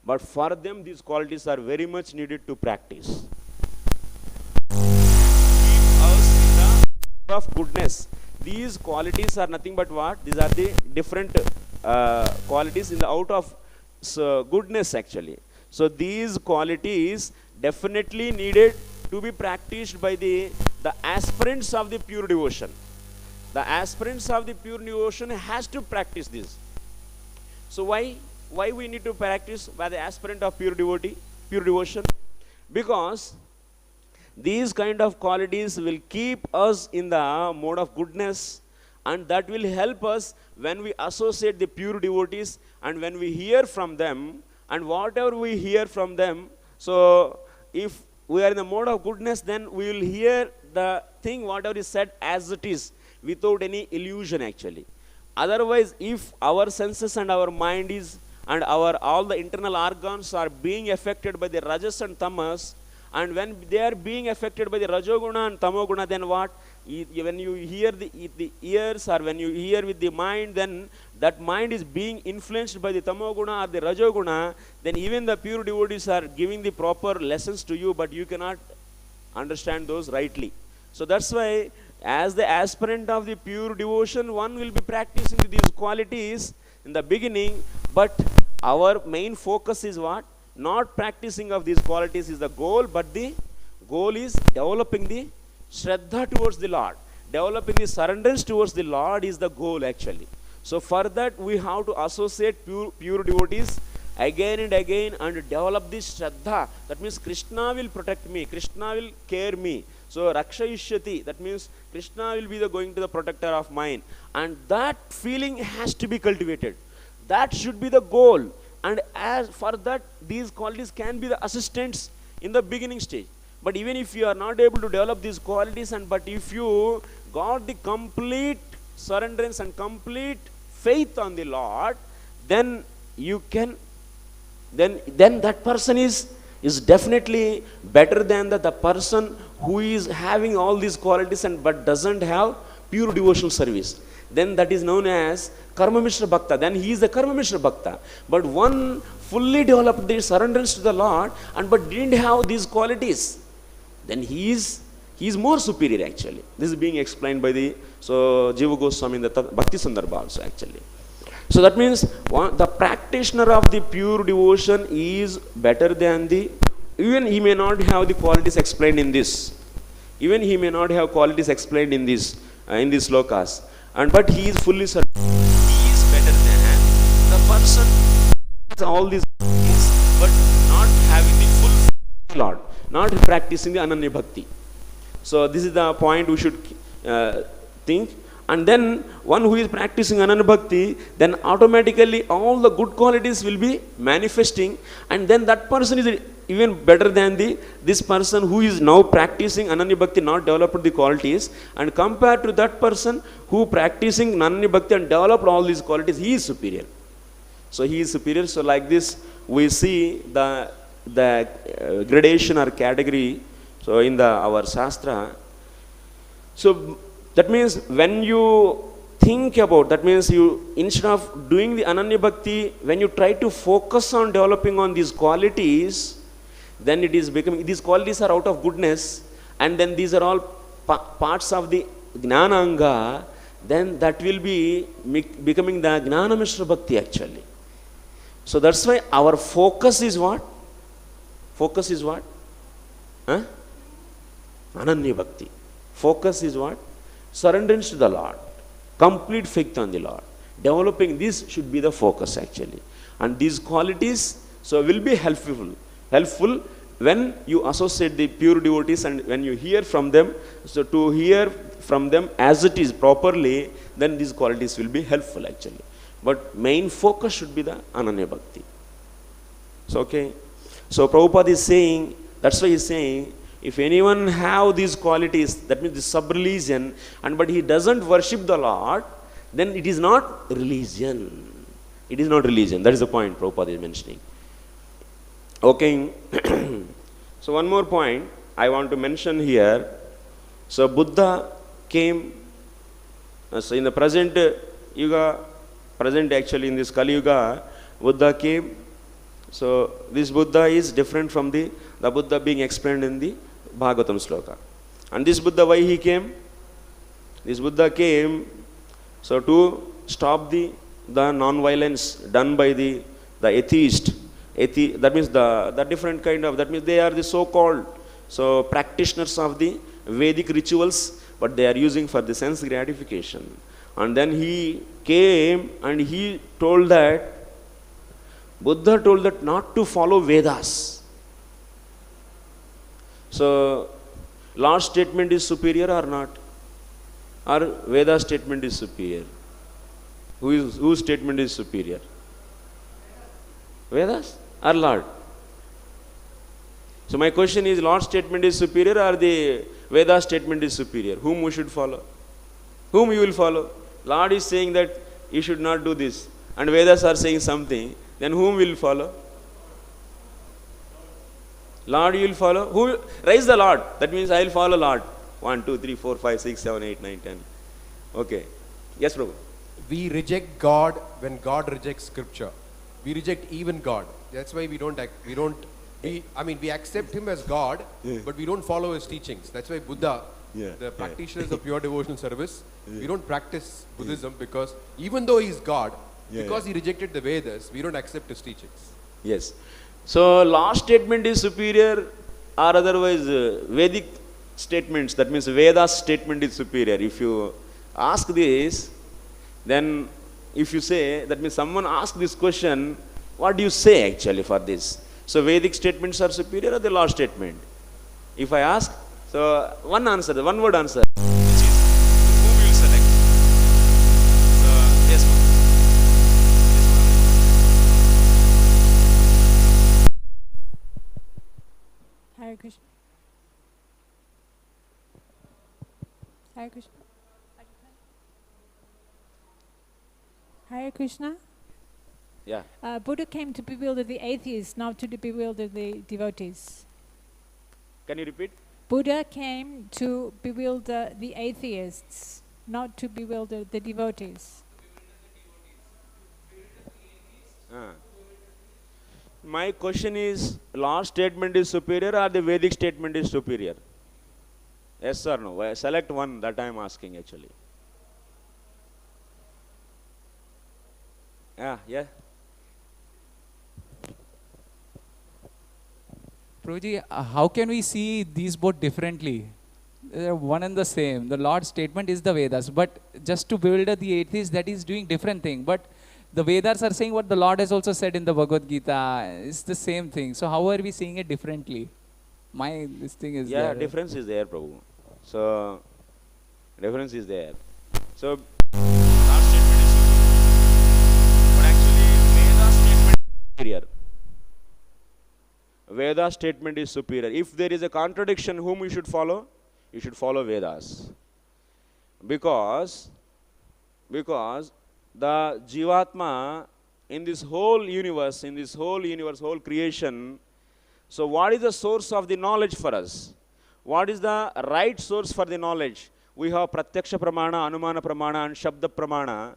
but for them these qualities are very much needed to practice. Keep us in the of goodness. These qualities are nothing but what? These are the different qualities in the out of goodness actually. So these qualities definitely needed to be practiced by the aspirants of the pure devotion. The aspirants of the pure devotion has to practice this. So why we need to practice by the aspirant of pure devotion? Because these kind of qualities will keep us in the mode of goodness, and that will help us when we associate the pure devotees and when we hear from them, and whatever we hear from them. So if we are in the mode of goodness, then we will hear the thing whatever is said as it is, without any illusion actually. Otherwise, if our senses and our mind is and all the internal organs are being affected by the rajas and tamas, and when they are being affected by the rajoguna and tamoguna, then what? When you hear the ears, or when you hear with the mind, then that mind is being influenced by the tamoguna or the rajoguna, then even the pure devotees are giving the proper lessons to you, but you cannot understand those rightly. So that's why, as the aspirant of the pure devotion, one will be practicing these qualities in the beginning, but our main focus is what? Not practicing of these qualities is the goal, but the goal is developing the shraddha towards the Lord. Developing the surrenders towards the Lord is the goal actually. So for that we have to associate pure devotees again and again and develop this shraddha. That means Krishna will protect me, Krishna will care me. So rakshayishyati, that means Krishna will be going to the protector of mine. And that feeling has to be cultivated. That should be the goal. And as for that, these qualities can be the assistants in the beginning stage. But even if you are not able to develop these qualities, but if you got the complete surrenderance and complete faith on the Lord, then you can, then that person is definitely better than the person who is having all these qualities but doesn't have pure devotional service. Then that is known as Karma Mishra Bhakta. Then he is the Karma Mishra Bhakta. But one fully developed the surrenderance to the Lord but didn't have these qualities, then he is more superior actually. This is being explained by the Jiva Goswami in the Bhakti Sandarbha also actually. So that means the practitioner of the pure devotion is better than even he may not have the qualities explained in this. Even he may not have qualities explained in these lokas. But he is fully certain. He is better than the person who has all these qualities but not having the full Lord, not practicing the Ananya Bhakti. So this is the point we should think. And then one who is practicing Ananya Bhakti, then automatically all the good qualities will be manifesting, and then that person is even better than this person who is now practicing Ananya Bhakti, not developed the qualities, and compared to that person who practicing Ananya Bhakti and developed all these qualities, he is superior. So he is superior. So like this we see the gradation or category so in our Shastra. So that means when you think about, that means you, instead of doing the Ananya Bhakti, when you try to focus on developing on these qualities, then it is becoming, these qualities are out of goodness, and then these are all parts of the Gnananga, then that will be becoming the Gnana Mishra Bhakti actually. So that's why our focus is what? Focus is what? Huh? Ananya Bhakti. Focus is what? Surrenderance to the Lord. Complete faith on the Lord. Developing this should be the focus actually. And these qualities so will be helpful when you associate the pure devotees and when you hear from them. So to hear from them as it is properly, then these qualities will be helpful actually. But main focus should be the Ananya Bhakti. So okay. So Prabhupada is saying, that's why he is saying, if anyone have these qualities, that means the sub-religion, and but he doesn't worship the Lord, then it is not religion. It is not religion. That is the point Prabhupada is mentioning. Okay. So one more point I want to mention here. So Buddha came, so in the present Yuga, present actually in this Kali Yuga, Buddha came. So this Buddha is different from the Buddha being explained in the Bhagavatam sloka. And this Buddha, why he came? This Buddha came so to stop the non-violence done by the atheist. That means the different kind of, that means they are the so-called so practitioners of the Vedic rituals, but they are using for the sense gratification. And then he came and he told that, Buddha told that not to follow Vedas. So, Lord's statement is superior or not? Or Veda's statement is superior? Whose statement is superior? Vedas or Lord? So my question is, Lord's statement is superior or the Veda's statement is superior? Whom we should follow? Whom you will follow? Lord is saying that you should not do this, and Vedas are saying something, then whom will follow? Lord you will follow? Who? Raise the Lord. That means I will follow Lord. 1, 2, 3, 4, 5, 6, 7, 8, 9, 10. Okay. Yes, Prabhu. We reject God when God rejects scripture. We reject even God. That's why we accept him as God, but we don't follow his teachings. That's why Buddha, the practitioners of pure devotional service, we don't practice Buddhism because even though he's God, because he rejected the Vedas, we don't accept his teachings. Yes. So last statement is superior or otherwise Vedic statements, that means Veda's statement is superior. If you ask this, then if you say, that means someone asked this question, what do you say actually for this? So Vedic statements are superior or the last statement? If I ask, so one answer, one word answer. Which is, whom you will select? So, yes, ma'am. Hare Krishna. Hare Krishna. Hare Krishna. Yeah. Buddha came to bewilder the atheists, not to bewilder the devotees. Can you repeat? Buddha came to bewilder the atheists, not to bewilder the devotees. My question is, last statement is superior or the Vedic statement is superior? Yes or no? Select one, that I am asking actually. Yeah. Prabhuji, how can we see these both differently? They're one and the same. The Lord's statement is the Vedas, but just to bewilder the atheists, that is doing different thing. But the Vedas are saying what the Lord has also said in the Bhagavad Gita. It's the same thing. So how are we seeing it differently? This thing is there. Difference is there, Prabhu. So, difference is there. So, last statement is superior. But actually, Veda's statement is superior. Veda's statement is superior. If there is a contradiction, whom you should follow? You should follow Vedas. Because the Jivatma in this whole universe, whole creation, so what is the source of the knowledge for us? What is the right source for the knowledge? we have pratyaksha pramana, anumana pramana, and shabda pramana.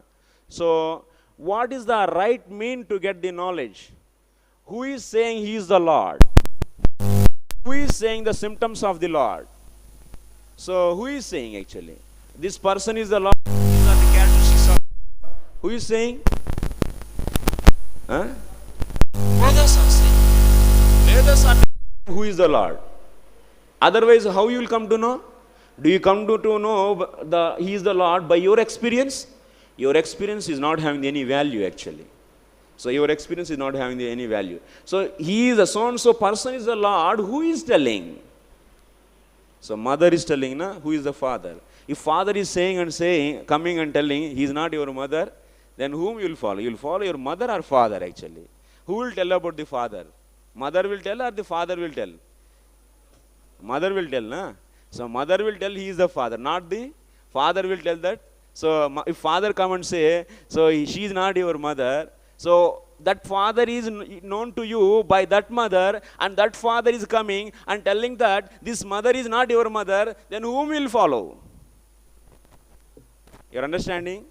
So, what is the right mean to get the knowledge? Who is saying he is the Lord? Who is saying the symptoms of the Lord? So, who is saying actually? This person is the Lord. These are the characteristics of. Who is saying? Huh? Vedas are saying. Vedas are who is the Lord. Otherwise, how you will come to know? Do you come to know he is the Lord by your experience? Your experience is not having any value actually. So your experience is not having any value. So he is a so-and-so person is the Lord. Who is telling? So mother is telling, na? Who is the father? If father is saying, coming and telling, he is not your mother, then whom you will follow? You will follow your mother or father actually. Who will tell about the father? Mother will tell or the father will tell? Mother will tell, na? So mother will tell he is the father, not the father will tell that. So if father come and say, so she is not your mother, so that father is known to you by that mother, and that father is coming and telling that this mother is not your mother, then whom will follow? You're understanding?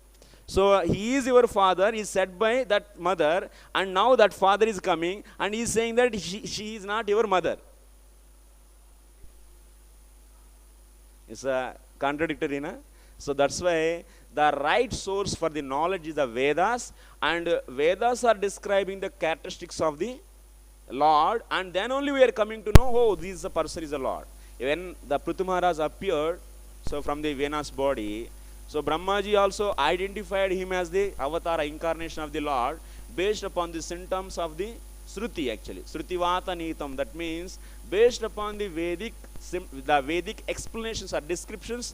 So he is your father, is said by that mother, and now that father is coming and he is saying that she is not your mother. It's a contradictory, na? So that's why the right source for the knowledge is the Vedas, and Vedas are describing the characteristics of the Lord, and then only we are coming to know, oh, this person is the Lord. When the Prithu Maharaj appeared, so from the Vena's body, so Brahmaji also identified him as the avatar incarnation of the Lord based upon the symptoms of the Shruti actually. Shrutivata Nitam, that means based upon the Vedic explanations or descriptions,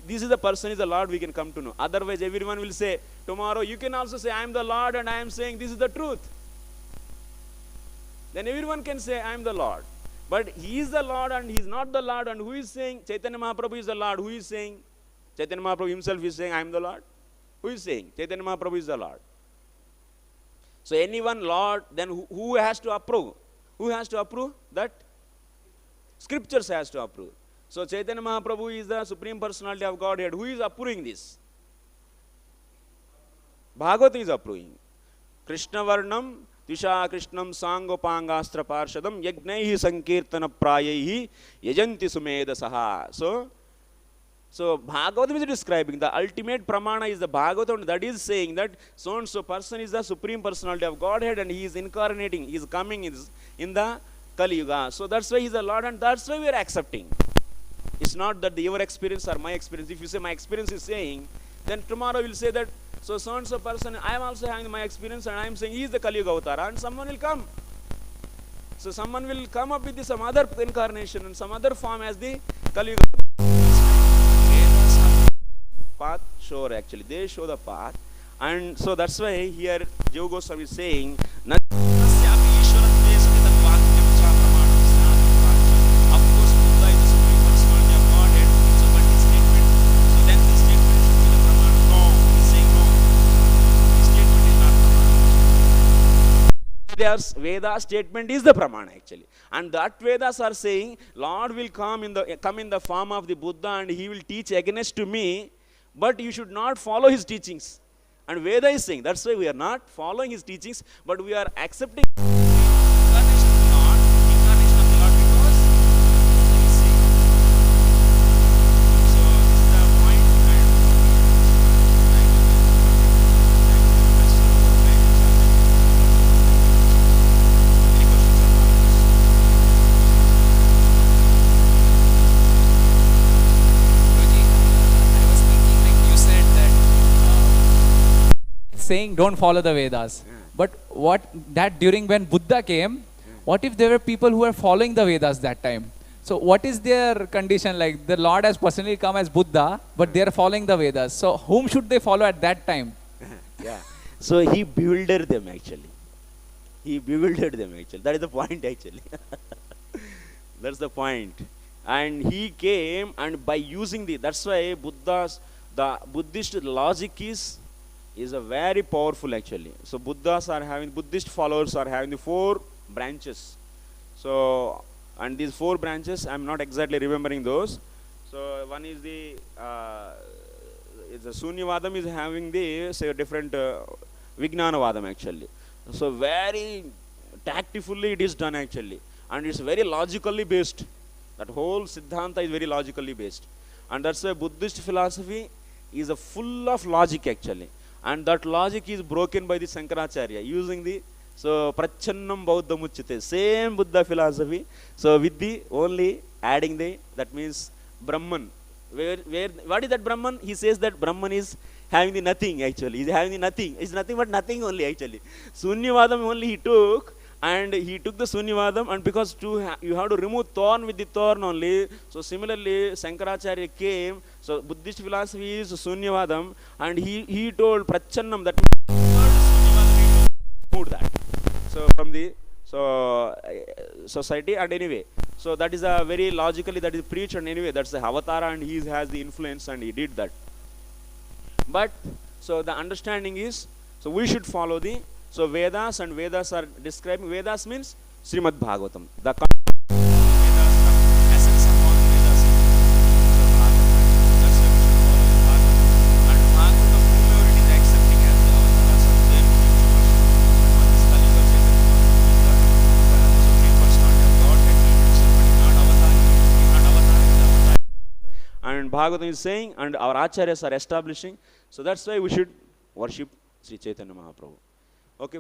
this is the person is the Lord we can come to know. Otherwise everyone will say, tomorrow you can also say I am the Lord and I am saying this is the truth. Then everyone can say I am the Lord. But he is the Lord and he is not the Lord, and who is saying Chaitanya Mahaprabhu is the Lord? Who is saying? Chaitanya Mahaprabhu himself is saying I am the Lord. Who is saying? Chaitanya Mahaprabhu is the Lord. So anyone Lord, then who has to approve? Who has to approve that? Scriptures has to approve. So Chaitanya Mahaprabhu is the Supreme Personality of Godhead. Who is approving this? Bhagavatam is approving. Krishna Varnam Tisha Krishnam Sangopangastra Parshadam Yagnaihi Sankirtana Prayahi Yajanti Sumedasaha. So Bhagavatam is describing the ultimate pramana is the Bhagavatam, that is saying that so and so person is the Supreme Personality of Godhead and he is incarnating, he is coming in the Kali Yuga. So that's why he is the Lord, and that's why we are accepting. It's not that your experience or my experience. If you say my experience is saying, then tomorrow you will say that so and so person, I am also having my experience and I am saying he is the Kali Yuga Avatara, and someone will come. So someone will come up with some other incarnation and some other form as the Kali Yuga. Path sure actually, they show the path, and so that's why here Jiva Goswami is saying of course Buddha is the Supreme Personality of Godhead, so but this statement, so then this statement should be the pramana. No, he is saying no, this statement is not pramana. Veda statement is the pramana actually, and that Vedas are saying Lord will come in the form of the Buddha and he will teach against to me, but you should not follow his teachings. And Veda is saying, that's why we are not following his teachings, but we are accepting incarnation of the Lord because he is saying. So this is the point. Any questions or saying don't follow the Vedas. But what that during when Buddha came, what if there were people who were following the Vedas that time? So what is their condition like? The Lord has personally come as Buddha, but they are following the Vedas. So whom should they follow at that time? Yeah. So he bewildered them actually. He bewildered them actually. That is the point actually. That's the point. And he came, and by using that's why the Buddhist logic is a very powerful actually. So Buddhist followers are having the 4 branches. So, and these 4 branches, I am not exactly remembering those. So one is the Sunyavadam is having the say different Vijnanavadam actually. So very tactfully it is done actually, and it's very logically based. That whole Siddhanta is very logically based, and that's why Buddhist philosophy is a full of logic actually, and that logic is broken by the Sankaracharya using the Prachannam Bauddha Muchyate, same Buddha philosophy. So with the only adding the, that means Brahman. What is that Brahman? He says that Brahman is having the nothing actually. He's having the nothing. It's nothing but nothing only actually. Sunyavadam only he took, and he took the Sunyavadam, and because you have to remove thorn with the thorn only. So similarly Sankaracharya came. So Buddhist philosophy is Sunyavadam, and he told Prachannam, that moved that. So from the society, and anyway, so that is a very logically that is preached, and anyway that's the avatara, and he has the influence, and he did that. But so the understanding is, so we should follow the Vedas, and Vedas are describing, Vedas means Srimad Bhagavatam. The Vedas are essence of all Vedas. So Bhagavatam. That's why we should follow the Bhagavatam. And Bhagavatam, whomever it is accepting as the avatars of their supreme personality of Godhead, he himself, but is not avatar. He is not avatar, he is avatar. And Bhagavatam is saying, and our acharyas are establishing. So that's why we should worship Sri Chaitanya Mahaprabhu. Okay.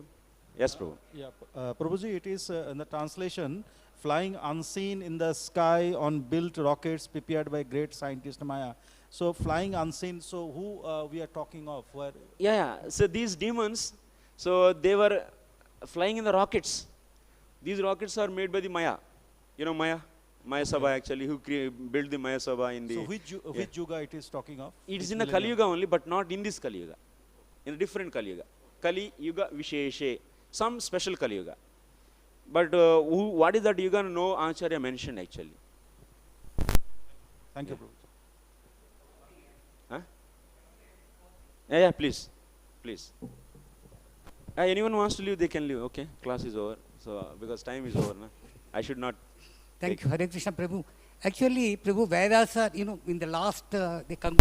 Yes, Prabhu. Yeah, Prabhuji, it is in the translation, flying unseen in the sky on built rockets prepared by great scientist Maya. So flying unseen, so who we are talking of? Where? Yeah. So these demons, so they were flying in the rockets. These rockets are made by the Maya. You know Maya? Maya Sabha actually, who built the Maya Sabha in the... So which Yuga it is talking of? It is in the Kali Yuga only, but not in this Kali Yuga. In a different Kali Yuga. Kali Yuga Visheshe. Some special Kali Yuga. But what is that Yuga? No Acharya mentioned actually. Thank you, Prabhu. Huh? Yeah, please. Please. Anyone wants to leave, they can leave. Okay, class is over. So, because time is over. Na? I should not... Thank you, Hare Krishna, Prabhu. Actually, Prabhu, Vedas are, in the last, they come...